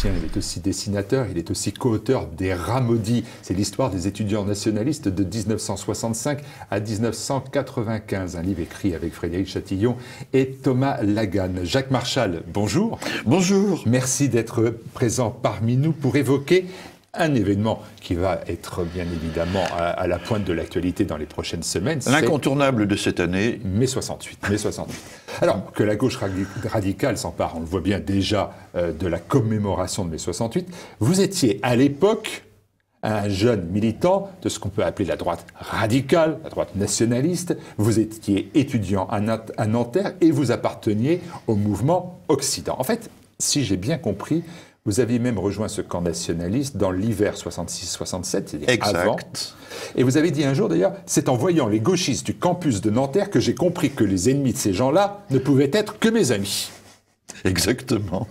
politicien, il est aussi dessinateur, il est aussi co-auteur des Rats maudits. C'est l'histoire des étudiants nationalistes de 1965 à 1995. Un livre écrit avec Frédéric Chatillon et Thomas Laganne. Jacques Marchal, bonjour. Bonjour. Merci d'être présent parmi nous pour évoquer un événement qui va être bien évidemment à la pointe de l'actualité dans les prochaines semaines. L'incontournable de cette année. Mai 68. Alors, que la gauche radicale s'empare, on le voit bien déjà, de la commémoration de mai 68, vous étiez à l'époque un jeune militant de ce qu'on peut appeler la droite radicale, la droite nationaliste. Vous étiez étudiant à Nanterre et vous apparteniez au mouvement Occident. En fait, si j'ai bien compris, vous aviez même rejoint ce camp nationaliste dans l'hiver 66-67, c'est-à-dire avant. Et vous avez dit un jour d'ailleurs, c'est en voyant les gauchistes du campus de Nanterre que j'ai compris que les ennemis de ces gens-là ne pouvaient être que mes amis. Exactement.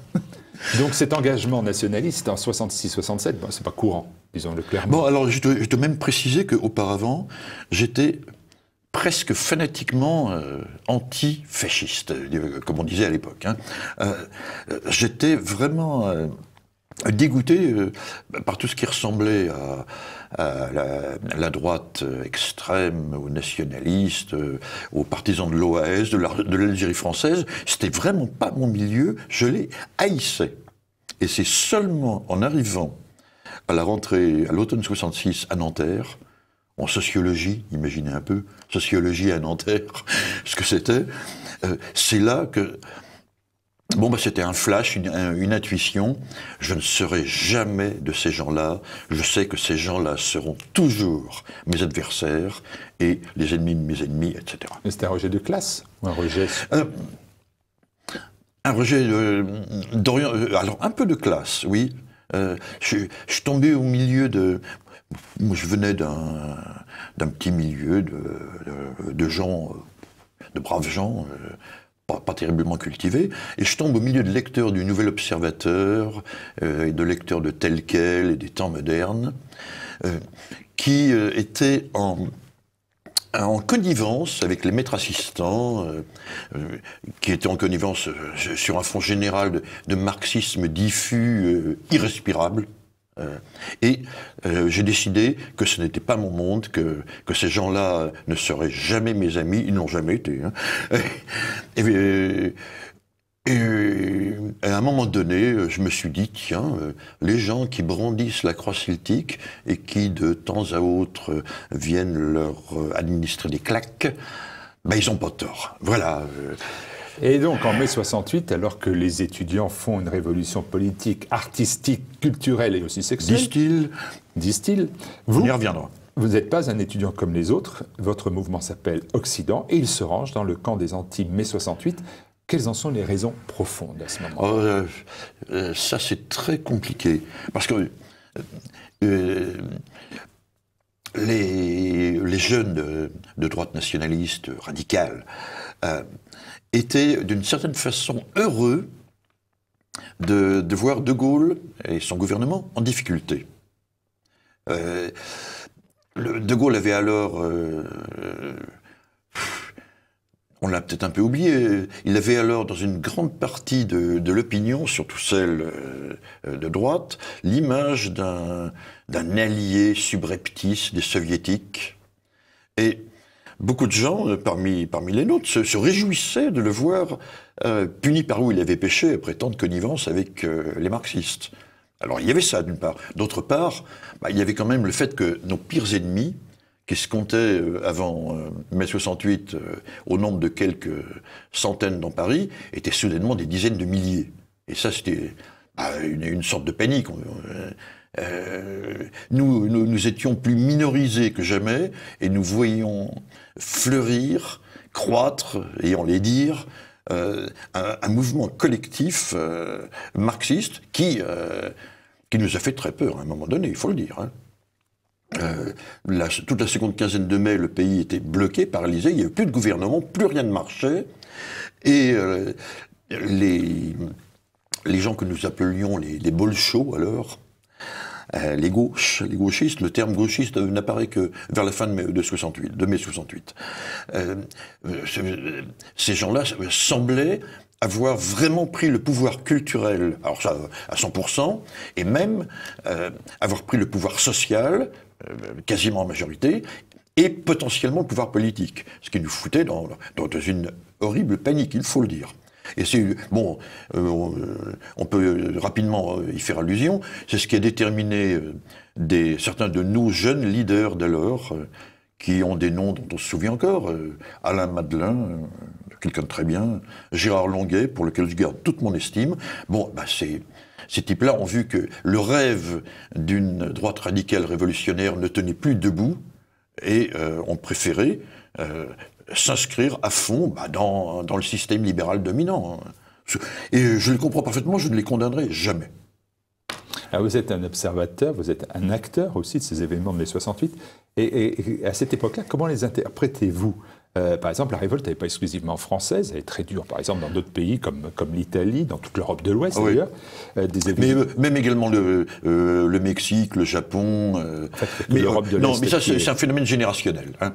Donc cet engagement nationaliste en 66-67, bon, c'est pas courant, disons-le clairement. Bon, alors je dois même préciser qu'auparavant, j'étais presque fanatiquement anti-fasciste, comme on disait à l'époque. J'étais vraiment dégoûté par tout ce qui ressemblait à la droite extrême, aux nationalistes, aux partisans de l'OAS, de l'Algérie française. C'était vraiment pas mon milieu, je les haïssais. Et c'est seulement en arrivant à la rentrée, à l'automne 66 à Nanterre, en sociologie, imaginez un peu, sociologie à Nanterre, ce que c'était, c'est là que, c'était un flash, une intuition, je ne serai jamais de ces gens-là, je sais que ces gens-là seront toujours mes adversaires, et les ennemis de mes ennemis, etc. Mais c'était un rejet de classe, ou un rejet... Un rejet alors un peu de classe, oui. Je suis tombé au milieu de... Moi, je venais d'un petit milieu de gens, de braves gens, pas terriblement cultivés, et je tombe au milieu de lecteurs du Nouvel Observateur, et de lecteurs de Tel Quel et des Temps modernes, qui étaient en connivence avec les maîtres assistants, qui étaient en connivence sur un fond général de marxisme diffus, irrespirable. Et j'ai décidé que ce n'était pas mon monde, que ces gens-là ne seraient jamais mes amis, ils n'ont jamais été. Et à un moment donné, je me suis dit, tiens, les gens qui brandissent la croix celtique et qui de temps à autre viennent leur administrer des claques, ils n'ont pas tort. Voilà. Et donc, en mai 68, alors que les étudiants font une révolution politique, artistique, culturelle et aussi sexuelle... Disent-ils. On y reviendra. Vous n'êtes pas un étudiant comme les autres. Votre mouvement s'appelle Occident et il se range dans le camp des anti-mai 68. Quelles en sont les raisons profondes à ce moment-là ? Ça, c'est très compliqué. Parce que les jeunes de droite nationaliste, radicale, étaient d'une certaine façon heureux de voir De Gaulle et son gouvernement en difficulté. De Gaulle avait alors... on l'a peut-être un peu oublié, il avait alors dans une grande partie de l'opinion, surtout celle de droite, l'image d'un allié subreptice des soviétiques. Et beaucoup de gens, parmi les nôtres, se réjouissaient de le voir puni par où il avait péché après tant de connivence avec les marxistes. Alors il y avait ça d'une part. D'autre part, il y avait quand même le fait que nos pires ennemis, qui se comptaient avant mai 68 au nombre de quelques centaines dans Paris, étaient soudainement des dizaines de milliers. Et ça, c'était une sorte de panique. Nous étions plus minorisés que jamais, et nous voyions fleurir, croître, et on les dire, un mouvement collectif marxiste qui nous a fait très peur à un moment donné, il faut le dire. Toute la seconde quinzaine de mai, le pays était bloqué, paralysé, il n'y avait plus de gouvernement, plus rien ne marchait, et les gens que nous appelions les bolchos alors, les gauchistes. Le terme gauchiste n'apparaît que vers la fin de mai 68. Ces gens-là semblaient avoir vraiment pris le pouvoir culturel, alors ça à 100%, et même avoir pris le pouvoir social, quasiment en majorité, et potentiellement le pouvoir politique, ce qui nous foutait dans une horrible panique, il faut le dire. Et c'est, bon, on peut rapidement y faire allusion, c'est ce qui a déterminé certains de nos jeunes leaders d'alors, qui ont des noms dont on se souvient encore, Alain Madelin, quelqu'un de très bien, Gérard Longuet, pour lequel je garde toute mon estime. Bon, bah ces types-là ont vu que le rêve d'une droite radicale révolutionnaire ne tenait plus debout, et ont préféré s'inscrire à fond dans le système libéral dominant. Et je les comprends parfaitement, je ne les condamnerai jamais. Alors vous êtes un observateur, vous êtes un acteur aussi de ces événements de mai 68. Et à cette époque-là, comment les interprétez-vous ? Par exemple, la révolte n'est pas exclusivement française, elle est très dure, par exemple, dans d'autres pays comme l'Italie, dans toute l'Europe de l'Ouest d'ailleurs. Mais même également le Mexique, le Japon. L'Europe de l'Est. Non, mais ça, c'est un phénomène générationnel. Hein.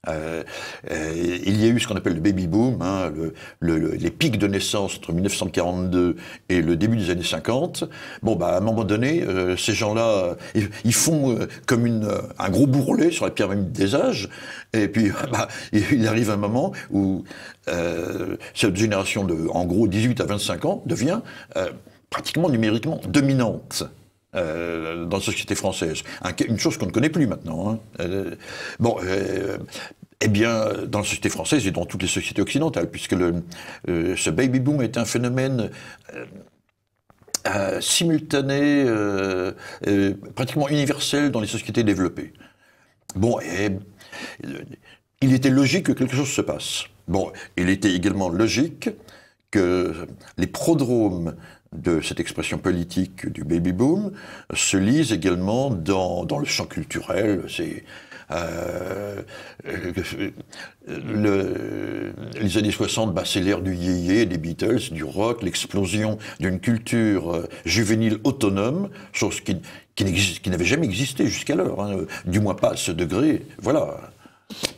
Il y a eu ce qu'on appelle le baby boom, hein, les pics de naissance entre 1942 et le début des années 50. Bon, à un moment donné, ces gens-là, ils font comme un gros bourrelet sur la pyramide des âges, et puis il arrive un moment où cette génération de, en gros, 18 à 25 ans devient pratiquement numériquement dominante. Dans la société française. Une chose qu'on ne connaît plus maintenant. Hein. Eh bien, dans la société française et dans toutes les sociétés occidentales, puisque ce baby boom est un phénomène simultané, pratiquement universel dans les sociétés développées. Bon, et il était logique que quelque chose se passe. Bon, il était également logique que les prodromes de cette expression politique du baby-boom se lisent également dans le champ culturel. C'est les années 60, c'est l'ère du yéyé, des Beatles, du rock, l'explosion d'une culture juvénile autonome, chose qui n'avait jamais existé jusqu'alors, hein, du moins pas à ce degré, voilà.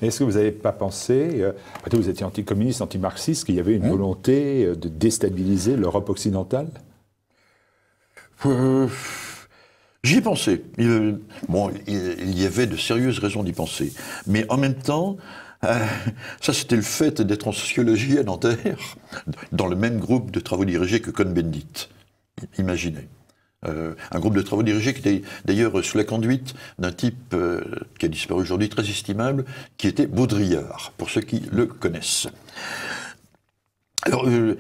Est-ce que vous n'avez pas pensé, après tout vous étiez anticommuniste, antimarxiste, qu'il y avait une volonté de déstabiliser l'Europe occidentale ? J'y ai pensé. Il y avait de sérieuses raisons d'y penser. Mais en même temps, ça c'était le fait d'être en sociologie à Nanterre, dans le même groupe de travaux dirigés que Cohn-Bendit. Imaginez. Un groupe de travaux dirigés qui était d'ailleurs sous la conduite d'un type qui a disparu aujourd'hui, très estimable, qui était Baudrillard, pour ceux qui le connaissent. Alors, une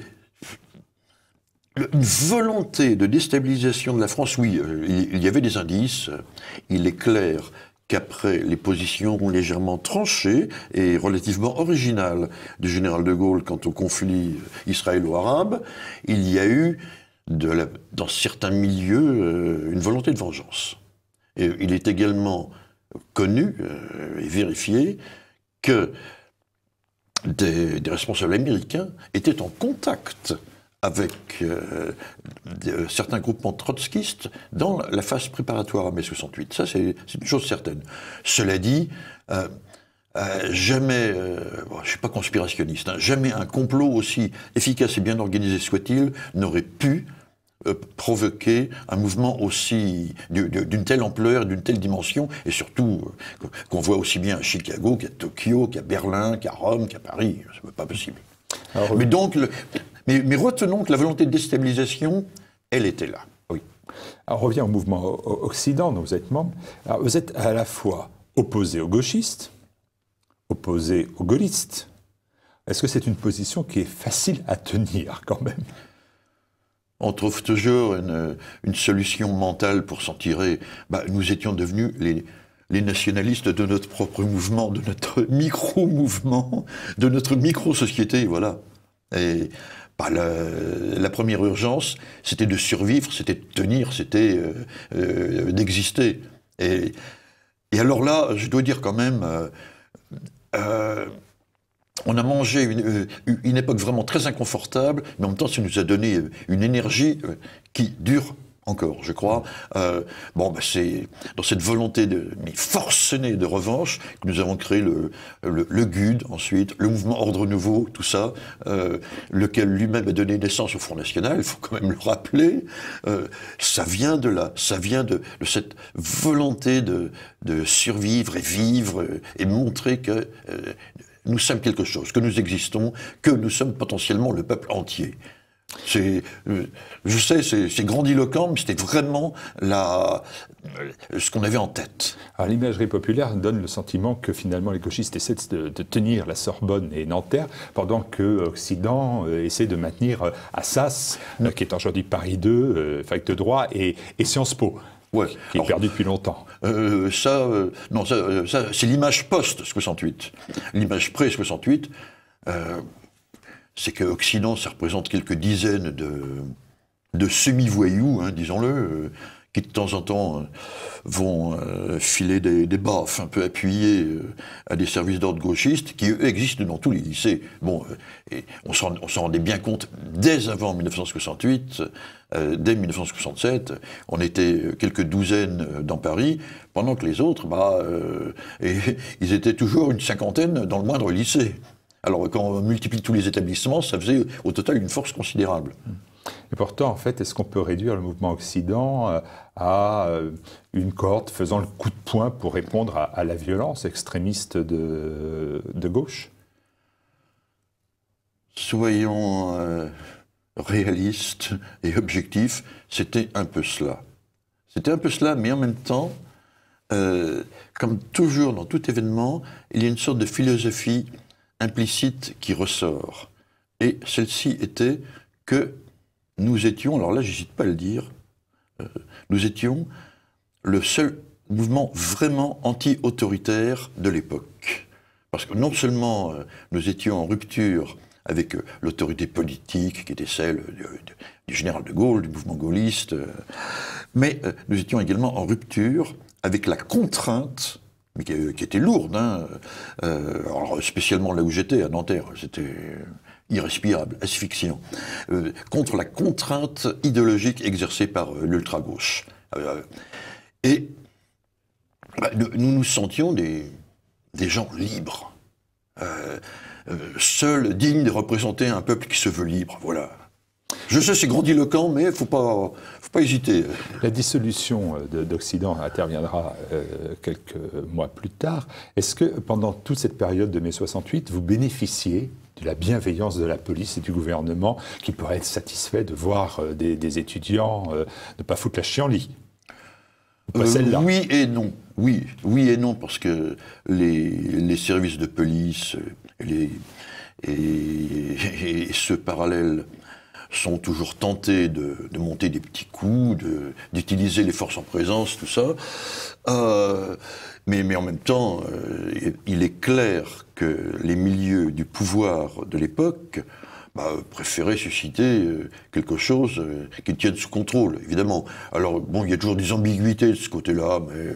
volonté de déstabilisation de la France, oui, il y avait des indices. Il est clair qu'après les positions légèrement tranchées et relativement originales du général de Gaulle quant au conflit israélo-arabe, il y a eu, dans certains milieux, une volonté de vengeance. Et il est également connu et vérifié que des responsables américains étaient en contact avec certains groupements trotskistes dans la phase préparatoire à mai 68. Ça, c'est une chose certaine. Cela dit, jamais, je ne suis pas conspirationniste, hein, jamais un complot aussi efficace et bien organisé soit-il n'aurait pu provoquer un mouvement aussi d'une telle ampleur, d'une telle dimension, et surtout qu'on voit aussi bien à Chicago qu'à Tokyo, qu'à Berlin, qu'à Rome, qu'à Paris. C'est pas possible. Alors, mais donc, mais retenons que la volonté de déstabilisation, elle était là. Oui. Alors, on revient au mouvement Occident dont vous êtes membre. Alors, vous êtes à la fois opposé aux gauchistes, opposé aux gaullistes. Est-ce que c'est une position qui est facile à tenir quand même ? On trouve toujours une solution mentale pour s'en tirer. Nous étions devenus les nationalistes de notre propre mouvement, de notre micro-mouvement, de notre micro-société, voilà. Et la première urgence, c'était de survivre, c'était de tenir, c'était d'exister. Et alors là, je dois dire quand même, on a mangé une époque vraiment très inconfortable, mais en même temps, ça nous a donné une énergie qui dure encore, je crois. Bon, bah, c'est dans cette volonté forcenée de revanche que nous avons créé le GUD, ensuite, le mouvement Ordre Nouveau, tout ça, lequel lui-même a donné naissance au Front National, il faut quand même le rappeler. Ça vient de là, ça vient de cette volonté de survivre et vivre et montrer que nous sommes quelque chose, que nous existons, que nous sommes potentiellement le peuple entier. Je sais, c'est grandiloquent, mais c'était vraiment ce qu'on avait en tête. Alors l'imagerie populaire donne le sentiment que finalement les gauchistes essaient de tenir la Sorbonne et Nanterre, pendant que l'Occident essaie de maintenir Assas, qui est aujourd'hui Paris 2, fac de droit, et Sciences Po. Ouais. Qui est perdu depuis longtemps. Non, ça c'est l'image post-68. L'image pré-68, c'est que l'Occident, ça représente quelques dizaines de semi-voyous, hein, disons-le, qui de temps en temps vont filer des baffes un peu appuyées à des services d'ordre gauchistes, qui eux existent dans tous les lycées. Bon, et on s'en rendait bien compte dès avant 1968, dès 1967, on était quelques douzaines dans Paris, pendant que les autres, ils étaient toujours une cinquantaine dans le moindre lycée. Alors quand on multiplie tous les établissements, ça faisait au total une force considérable. Et pourtant, en fait, est-ce qu'on peut réduire le mouvement Occident à une cohorte faisant le coup de poing pour répondre à la violence extrémiste de gauche? Soyons réalistes et objectifs, c'était un peu cela. C'était un peu cela, mais en même temps, comme toujours dans tout événement, il y a une sorte de philosophie implicite qui ressort. Et celle-ci était que nous étions, alors là j'hésite pas à le dire, nous étions le seul mouvement vraiment anti-autoritaire de l'époque. Parce que non seulement nous étions en rupture avec l'autorité politique qui était celle du général de Gaulle, du mouvement gaulliste, mais nous étions également en rupture avec la contrainte, mais qui était lourde, hein, alors spécialement là où j'étais, à Nanterre, c'était irrespirable, asphyxiant, contre la contrainte idéologique exercée par l'ultra-gauche. Et nous nous sentions des gens libres, seuls dignes de représenter un peuple qui se veut libre, voilà. Je sais, c'est grandiloquent, mais il ne faut pas hésiter. La dissolution d'Occident interviendra quelques mois plus tard. Est-ce que pendant toute cette période de mai 68, vous bénéficiez de la bienveillance de la police et du gouvernement qui pourraient être satisfaits de voir des étudiants ne pas foutre la chienlit? Pas celle-là. Oui et non. Oui et non, parce que les services de police et ce parallèle sont toujours tentés de monter des petits coups, d'utiliser les forces en présence, tout ça. Mais en même temps, il est clair que les milieux du pouvoir de l'époque préféraient susciter quelque chose qui tienne sous contrôle, évidemment. Alors, bon, il y a toujours des ambiguïtés de ce côté-là, mais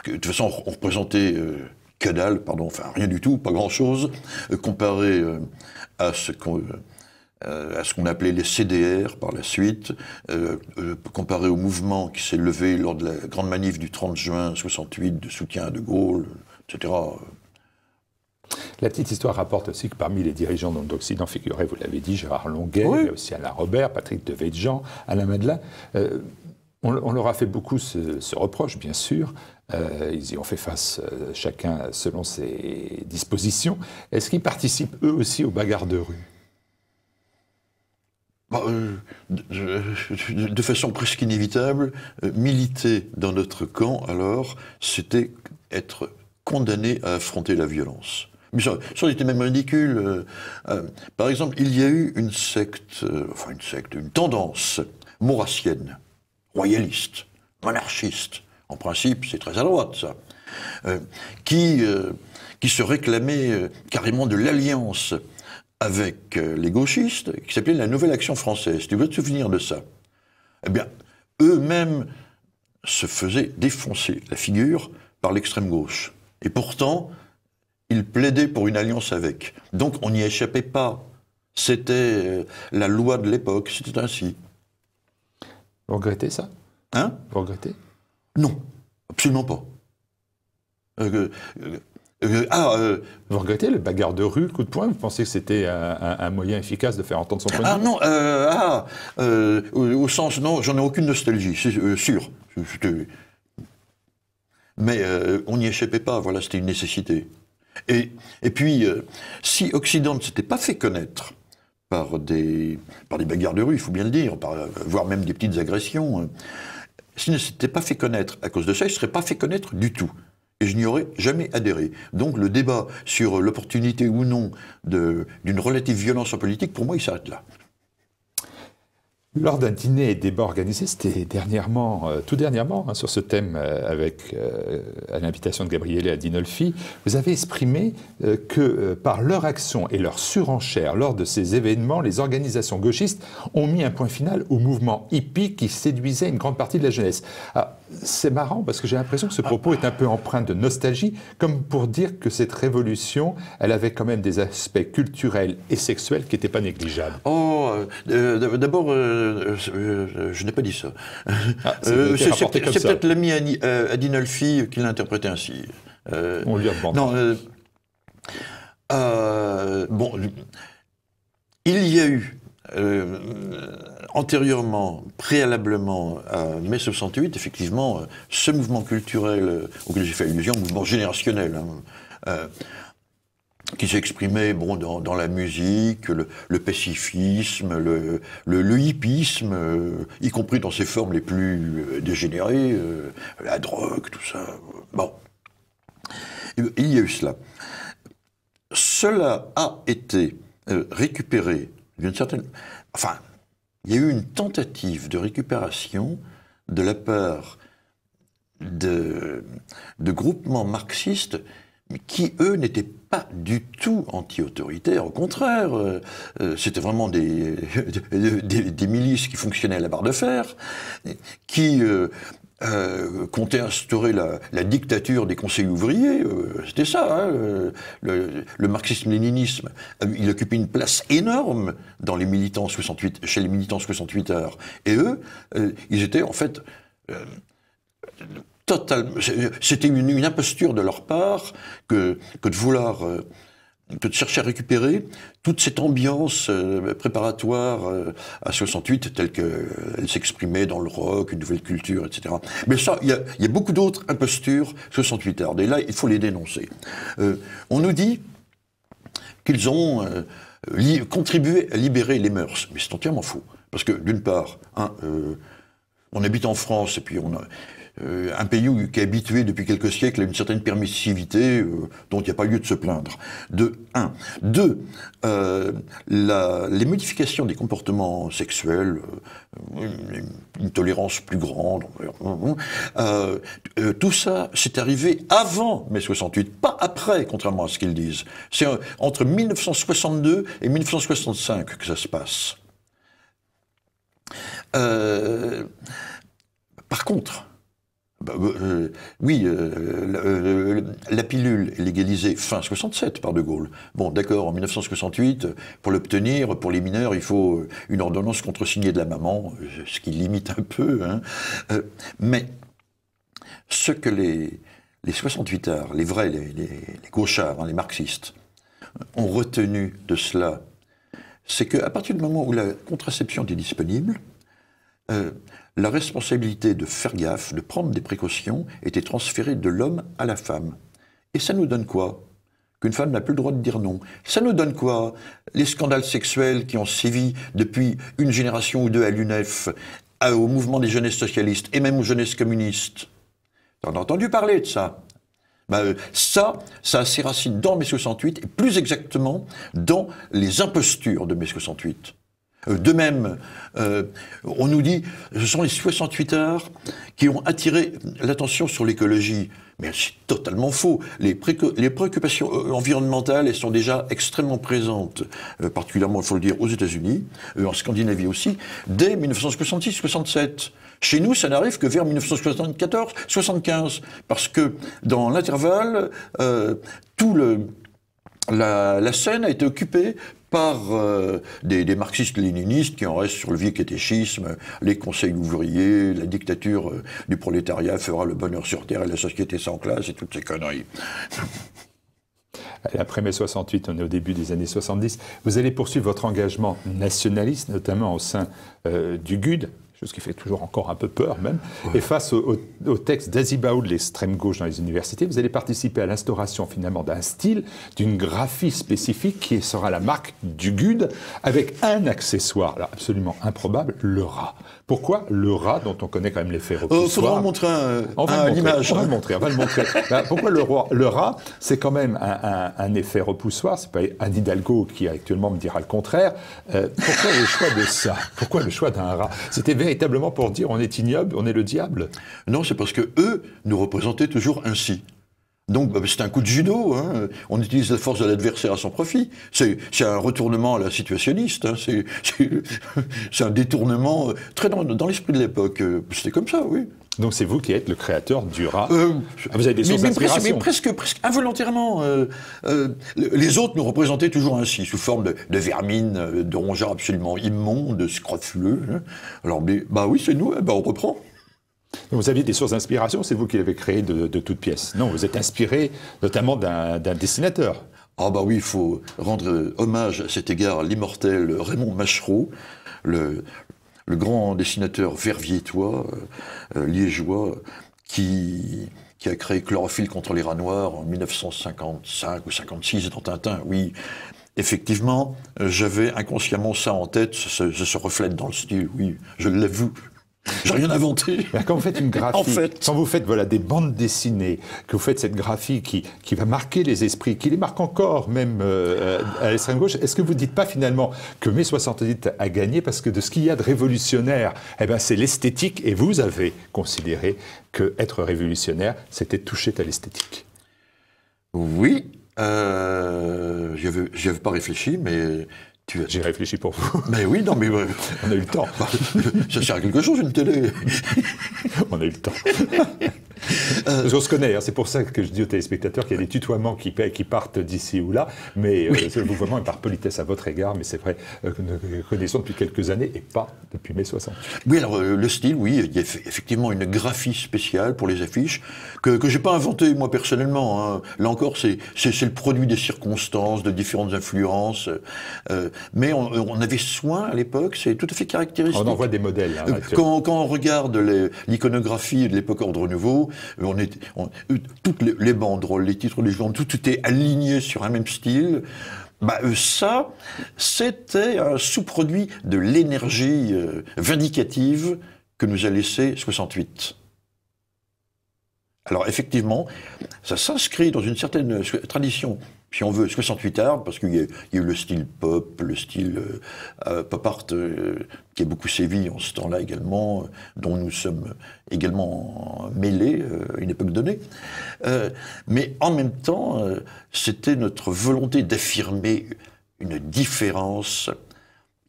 de toute façon, on représentait que dalle, pardon, enfin rien du tout, pas grand-chose, comparé à ce qu'on appelait les CDR par la suite, comparé au mouvement qui s'est levé lors de la grande manif du 30 juin 68 de soutien à De Gaulle, etc. La petite histoire rapporte aussi que parmi les dirigeants d'Occident figuraient, vous l'avez dit, Gérard Longuet, oui. mais aussi Alain Robert, Patrick Devedjian, Alain Madelin. On leur a fait beaucoup ce reproche, bien sûr. Ils y ont fait face chacun selon ses dispositions. Est-ce qu'ils participent eux aussi aux bagarres de rue? De façon presque inévitable, militer dans notre camp, alors, c'était être condamné à affronter la violence. Mais ça était même ridicule. Par exemple, il y a eu une tendance maurassienne, royaliste, monarchiste, en principe, c'est très à droite, ça, qui se réclamait carrément de l'alliance avec les gauchistes, qui s'appelait la Nouvelle Action Française. Tu veux te souvenir de ça? Eh bien, eux-mêmes se faisaient défoncer la figure par l'extrême gauche. Et pourtant, ils plaidaient pour une alliance avec. Donc, on n'y échappait pas. C'était la loi de l'époque, c'était ainsi. Vous regrettez ça? Hein? Vous regrettez? Non, absolument pas. Vous regrettez le bagarre de rue, le coup de poing? Vous pensez que c'était un moyen efficace de faire entendre son point de vue? Ah non, au sens, non, j'en ai aucune nostalgie, c'est sûr. Mais on n'y échappait pas, voilà, c'était une nécessité. Et puis, si Occident ne s'était pas fait connaître par des bagarres de rue, il faut bien le dire, voire même des petites agressions, s'il ne s'était pas fait connaître à cause de ça, il ne serait pas fait connaître du tout. Et je n'y aurais jamais adhéré. Donc le débat sur l'opportunité ou non d'une relative violence en politique, pour moi, il s'arrête là. Lors d'un dîner et débat organisé, c'était tout dernièrement, sur ce thème, à l'invitation de Gabriele Adinolfi, vous avez exprimé que par leur action et leur surenchère lors de ces événements, les organisations gauchistes ont mis un point final au mouvement hippie qui séduisait une grande partie de la jeunesse. C'est marrant parce que j'ai l'impression que ce propos est un peu empreint de nostalgie, comme pour dire que cette révolution, elle avait quand même des aspects culturels et sexuels qui n'étaient pas négligeables. D'abord, je n'ai pas dit ça. C'est peut-être l'ami Adinolfi qui l'a interprété ainsi. On lui demande. Non, bon, il y a eu antérieurement, préalablement à mai 68, effectivement, ce mouvement culturel auquel j'ai fait allusion, mouvement générationnel, qui s'exprimait dans la musique, le pacifisme, le hippisme, y compris dans ses formes les plus dégénérées, la drogue, tout ça. Bon, il y a eu cela. Cela a été récupéré d'une certaine... Enfin, il y a eu une tentative de récupération de la part de groupements marxistes qui, eux, n'étaient pas du tout anti-autoritaires. Au contraire, c'était vraiment des milices qui fonctionnaient à la barre de fer, qui comptaient instaurer la dictature des conseils ouvriers. C'était ça, hein, le marxisme-léninisme. Il occupait une place énorme dans les militants 68, chez les militants 68 heures. Et eux, ils étaient en fait... C'était une imposture de leur part que de chercher à récupérer toute cette ambiance préparatoire à 68 telle qu'elle s'exprimait dans le rock, une nouvelle culture, etc. Mais ça, il y a beaucoup d'autres impostures 68 heures. Et là, il faut les dénoncer. On nous dit qu'ils ont contribué à libérer les mœurs. Mais c'est entièrement faux. Parce que, d'une part, on habite en France et puis on a... un pays qui est habitué depuis quelques siècles à une certaine permissivité dont il n'y a pas lieu de se plaindre. Deux, les modifications des comportements sexuels, une tolérance plus grande, tout ça, c'est arrivé avant mai 68, pas après, contrairement à ce qu'ils disent. C'est entre 1962 et 1965 que ça se passe. Par contre, la pilule est légalisée fin 67 par De Gaulle. Bon, d'accord, en 1968, pour l'obtenir, pour les mineurs, il faut une ordonnance contresignée de la maman, ce qui limite un peu. Hein. Mais ce que les 68ards, les vrais, les gauchards, hein, les marxistes, ont retenu de cela, c'est qu'à partir du moment où la contraception était disponible, la responsabilité de faire gaffe, de prendre des précautions, était transférée de l'homme à la femme. Et ça nous donne quoi? Qu'une femme n'a plus le droit de dire non. Ça nous donne quoi? Les scandales sexuels qui ont sévi depuis une génération ou deux à l'UNEF, au mouvement des jeunesses socialistes et même aux jeunesses communistes. T'en as entendu parler de ça? Ça a ses racines dans mai 68 et plus exactement dans les impostures de mai 68. De même, on nous dit ce sont les 68 heures qui ont attiré l'attention sur l'écologie. Mais c'est totalement faux. Les préoccupations environnementales, elles sont déjà extrêmement présentes, particulièrement, il faut le dire, aux États-Unis, en Scandinavie aussi, dès 1966-67. Chez nous, ça n'arrive que vers 1974-75, parce que dans l'intervalle, la scène a été occupée par des marxistes-léninistes qui en restent sur le vieux catéchisme, les conseils ouvriers, la dictature du prolétariat fera le bonheur sur terre et la société sans classe et toutes ces conneries. Après mai 68, on est au début des années 70. Vous allez poursuivre votre engagement nationaliste, notamment au sein du GUD, chose qui fait toujours encore un peu peur même. Ouais. Et face au texte d'Azibaou de l'extrême gauche dans les universités, vous allez participer à l'instauration finalement d'un style, d'une graphie spécifique qui sera la marque du GUD, avec un accessoire là, absolument improbable, le rat. Pourquoi le rat, dont on connaît quand même l'effet repoussoir? Il faudra en montrer l'image. On va le montrer. Pourquoi le rat, c'est quand même un effet repoussoir, c'est pas Anne Hidalgo qui actuellement me dira le contraire. Pourquoi le choix de ça? Pourquoi le choix d'un rat? C'était véritablement pour dire on est ignoble, on est le diable? Non, c'est parce que eux nous représentaient toujours ainsi. Donc c'est un coup de judo, hein. On utilise la force de l'adversaire à son profit. C'est un retournement à la situationniste, hein. C'est un détournement très dans l'esprit de l'époque. C'était comme ça, oui. Donc c'est vous qui êtes le créateur du rat. Vous avez des sources d'inspiration. Mais presque involontairement. Les autres nous représentaient toujours ainsi, sous forme de vermine, de rongeurs absolument immondes, scrofuleux. Hein. Alors, bah oui, c'est nous, hein, bah on reprend. Vous aviez des sources d'inspiration, c'est vous qui l'avez créé de toutes pièces. Non, vous êtes inspiré notamment d'un dessinateur. Ah bah oui, il faut rendre hommage à cet égard à l'immortel Raymond Machereau, le grand dessinateur verviétois, liégeois, qui a créé Chlorophylle contre les rats noirs en 1955 ou 56 dans Tintin. Oui, effectivement, j'avais inconsciemment ça en tête, ça se reflète dans le style, oui, je l'avoue. J'ai rien inventé. Quand vous faites une graphie, en fait. Quand vous faites des bandes dessinées, que vous faites cette graphie qui va marquer les esprits, qui les marque encore même à l'extrême gauche, est-ce que vous ne dites pas finalement que mai 68 a gagné parce que de ce qu'il y a de révolutionnaire, c'est l'esthétique, et vous avez considéré qu'être révolutionnaire, c'était toucher à l'esthétique? Oui, j'y avais pas réfléchi, mais... J'ai réfléchi pour vous. Mais oui, non, mais... On a eu le temps. Ça sert à quelque chose, une télé. On a eu le temps. Parce qu'on se connaît, hein, c'est pour ça que je dis aux téléspectateurs qu'il y a des tutoiements qui partent d'ici ou là, mais le vouvoiement est par politesse à votre égard, mais c'est vrai que nous connaissons depuis quelques années et pas depuis mai 68. Oui, alors le style, oui, il y a effectivement une graphie spéciale pour les affiches que j'ai pas inventée moi personnellement. Hein. Là encore, c'est le produit des circonstances, de différentes influences, mais on avait soin à l'époque, c'est tout à fait caractéristique. On en voit des modèles. Hein, quand on regarde l'iconographie de l'époque Ordre Nouveau, toutes les banderoles, les titres, les journaux, tout était aligné sur un même style. Ça, c'était un sous-produit de l'énergie vindicative que nous a laissé 68. Alors effectivement, ça s'inscrit dans une certaine tradition, si on veut, 68 art, parce qu'il y a eu le style pop, le style pop art qui a beaucoup sévi en ce temps-là également, dont nous sommes également mêlés à une époque donnée. Mais en même temps, c'était notre volonté d'affirmer une différence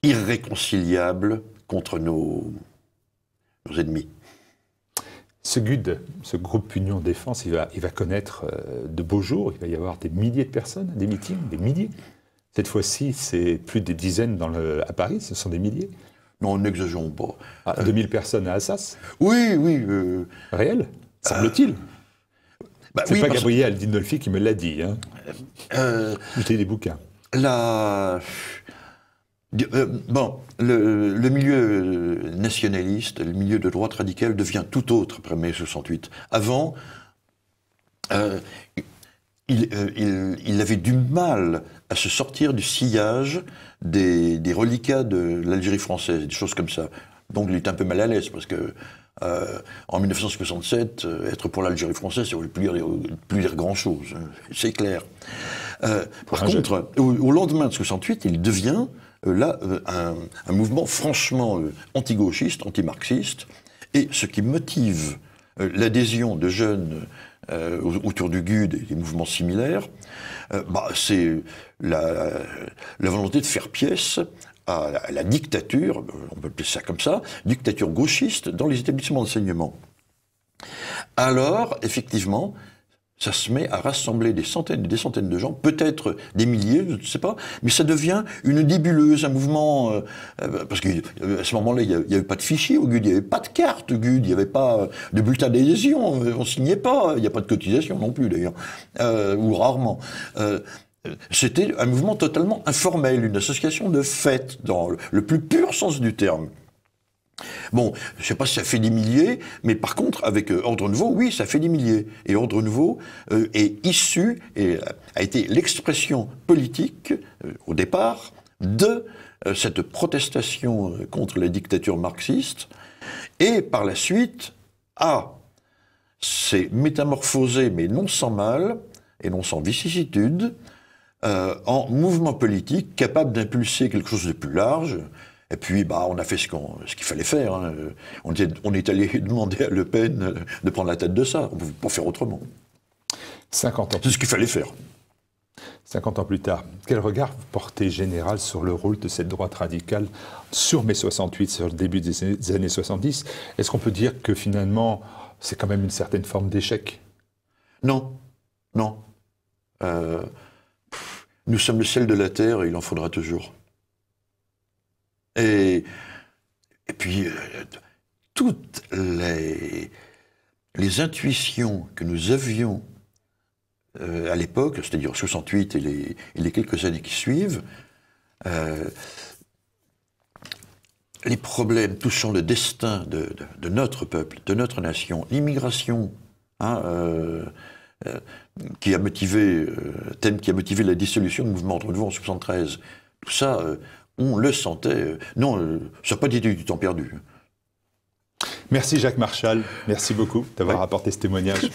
irréconciliable contre nos ennemis. Ce GUD, ce groupe Union Défense, il va connaître de beaux jours. Il va y avoir des milliers de personnes, des meetings, des milliers. Cette fois-ci, c'est plus des dizaines à Paris, ce sont des milliers. Non, n'exagérons pas. 2000 personnes à Assas? Oui. Réel, semble-t-il. C'est pas Gabriel Dinolfi qui me l'a dit. Hein. J'ai des bouquins. Le milieu nationaliste, le milieu de droite radicale devient tout autre après mai 68. Avant, il avait du mal à se sortir du sillage des reliquats de l'Algérie française, des choses comme ça. Donc il était un peu mal à l'aise parce que en 1967, être pour l'Algérie française, ça ne voulait plus dire grand-chose, c'est clair. Par contre, au lendemain de 68, il devient un mouvement franchement anti-gauchiste, anti-marxiste, et ce qui motive l'adhésion de jeunes autour du GUD et des mouvements similaires, c'est la volonté de faire pièce à la dictature, on peut appeler ça comme ça, dictature gauchiste dans les établissements d'enseignement. Alors, effectivement, ça se met à rassembler des centaines et des centaines de gens, peut-être des milliers, je ne sais pas, mais ça devient une nébuleuse, un mouvement, parce qu'à ce moment-là, il n'y avait pas de fichier au GUD, il n'y avait pas de carte au GUD, il n'y avait pas de bulletin d'adhésion, on ne signait pas, il n'y a pas de cotisation non plus d'ailleurs, ou rarement. C'était un mouvement totalement informel, une association de fêtes, dans le plus pur sens du terme. Bon, je ne sais pas si ça fait des milliers, mais par contre, avec Ordre Nouveau, oui, ça fait des milliers. Et Ordre Nouveau est issu, et a été l'expression politique, au départ, de cette protestation contre la dictature marxiste, et par la suite, s'est métamorphosé, mais non sans mal, et non sans vicissitude, en mouvement politique capable d'impulser quelque chose de plus large. Et puis, on a fait ce qu'il fallait faire. Hein. On est allé demander à Le Pen de prendre la tête de ça. On ne pouvait pas faire autrement. 50 ans. C'est ce qu'il fallait faire. 50 ans plus tard, quel regard vous portez, général, sur le rôle de cette droite radicale sur mai 68, sur le début des années 70? Est-ce qu'on peut dire que finalement, c'est quand même une certaine forme d'échec? Non. Non. Nous sommes le sel de la terre et il en faudra toujours. Et puis, toutes les intuitions que nous avions à l'époque, c'est-à-dire 68 et les quelques années qui suivent, les problèmes touchant le destin de notre peuple, de notre nation, l'immigration, qui a motivé, thème qui a motivé la dissolution du mouvement Ordre Nouveau en 73, tout ça... on le sentait. Non, ça n'a pas été du temps perdu. Merci Jacques Marchal, merci beaucoup d'avoir apporté ce témoignage.